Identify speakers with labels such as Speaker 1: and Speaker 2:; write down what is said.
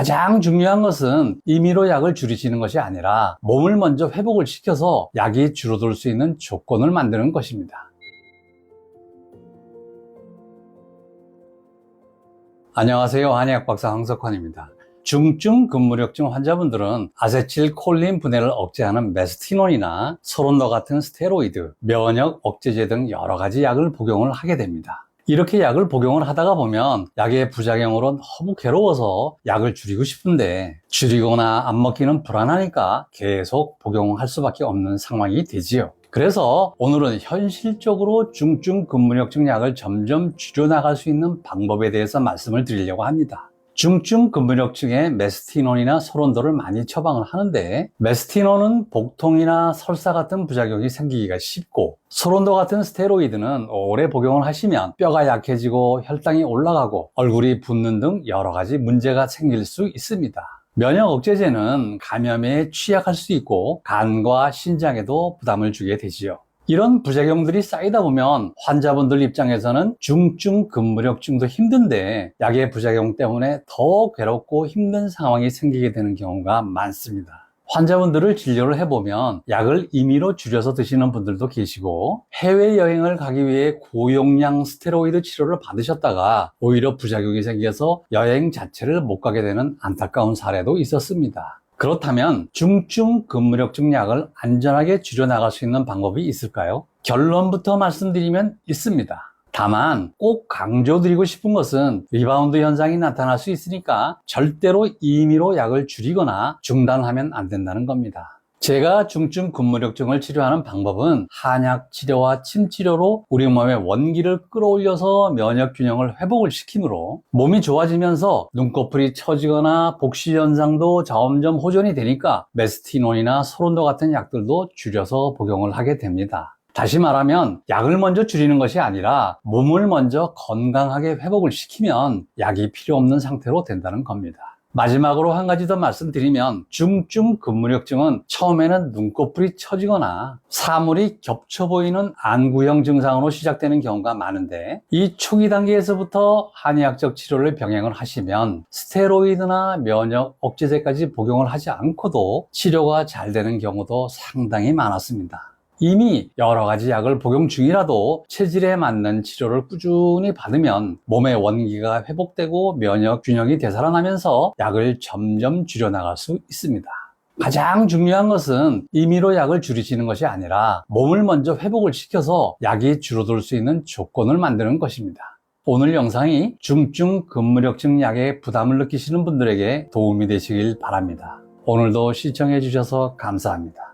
Speaker 1: 가장 중요한 것은 임의로 약을 줄이시는 것이 아니라 몸을 먼저 회복을 시켜서 약이 줄어들 수 있는 조건을 만드는 것입니다. 안녕하세요. 한의학 박사 황석환입니다. 중증 근무력증 환자분들은 아세틸콜린 분해를 억제하는 메스티논이나 소론도 같은 스테로이드, 면역 억제제 등 여러 가지 약을 복용을 하게 됩니다. 이렇게 약을 복용을 하다가 보면 약의 부작용으로 너무 괴로워서 약을 줄이고 싶은데 줄이거나 안 먹기는 불안하니까 계속 복용할 수밖에 없는 상황이 되지요. 그래서 오늘은 현실적으로 중증 근무력증 약을 점점 줄여나갈 수 있는 방법에 대해서 말씀을 드리려고 합니다. 중증 근무력증에 메스티논이나 소론도를 많이 처방을 하는데, 메스티논은 복통이나 설사 같은 부작용이 생기기가 쉽고, 소론도 같은 스테로이드는 오래 복용을 하시면 뼈가 약해지고 혈당이 올라가고 얼굴이 붓는 등 여러 가지 문제가 생길 수 있습니다. 면역 억제제는 감염에 취약할 수 있고 간과 신장에도 부담을 주게 되지요. 이런 부작용들이 쌓이다 보면 환자분들 입장에서는 중증 근무력증도 힘든데 약의 부작용 때문에 더 괴롭고 힘든 상황이 생기게 되는 경우가 많습니다. 환자분들을 진료를 해보면 약을 임의로 줄여서 드시는 분들도 계시고, 해외여행을 가기 위해 고용량 스테로이드 치료를 받으셨다가 오히려 부작용이 생겨서 여행 자체를 못 가게 되는 안타까운 사례도 있었습니다. 그렇다면 중증 근무력증 약을 안전하게 줄여나갈 수 있는 방법이 있을까요? 결론부터 말씀드리면 있습니다. 다만 꼭 강조드리고 싶은 것은 리바운드 현상이 나타날 수 있으니까 절대로 임의로 약을 줄이거나 중단하면 안 된다는 겁니다. 제가 중증 근무력증을 치료하는 방법은 한약 치료와 침 치료로 우리 몸의 원기를 끌어올려서 면역 균형을 회복을 시키므로 몸이 좋아지면서 눈꺼풀이 처지거나 복시 현상도 점점 호전이 되니까 메스티논이나 소론도 같은 약들도 줄여서 복용을 하게 됩니다. 다시 말하면 약을 먼저 줄이는 것이 아니라 몸을 먼저 건강하게 회복을 시키면 약이 필요 없는 상태로 된다는 겁니다. 마지막으로 한 가지 더 말씀드리면, 중증 근무력증은 처음에는 눈꺼풀이 처지거나 사물이 겹쳐 보이는 안구형 증상으로 시작되는 경우가 많은데, 이 초기 단계에서부터 한의학적 치료를 병행을 하시면 스테로이드나 면역 억제제까지 복용을 하지 않고도 치료가 잘 되는 경우도 상당히 많았습니다. 이미 여러 가지 약을 복용 중이라도 체질에 맞는 치료를 꾸준히 받으면 몸의 원기가 회복되고 면역 균형이 되살아나면서 약을 점점 줄여나갈 수 있습니다. 가장 중요한 것은 임의로 약을 줄이시는 것이 아니라 몸을 먼저 회복을 시켜서 약이 줄어들 수 있는 조건을 만드는 것입니다. 오늘 영상이 중증 근무력증 약에 부담을 느끼시는 분들에게 도움이 되시길 바랍니다. 오늘도 시청해 주셔서 감사합니다.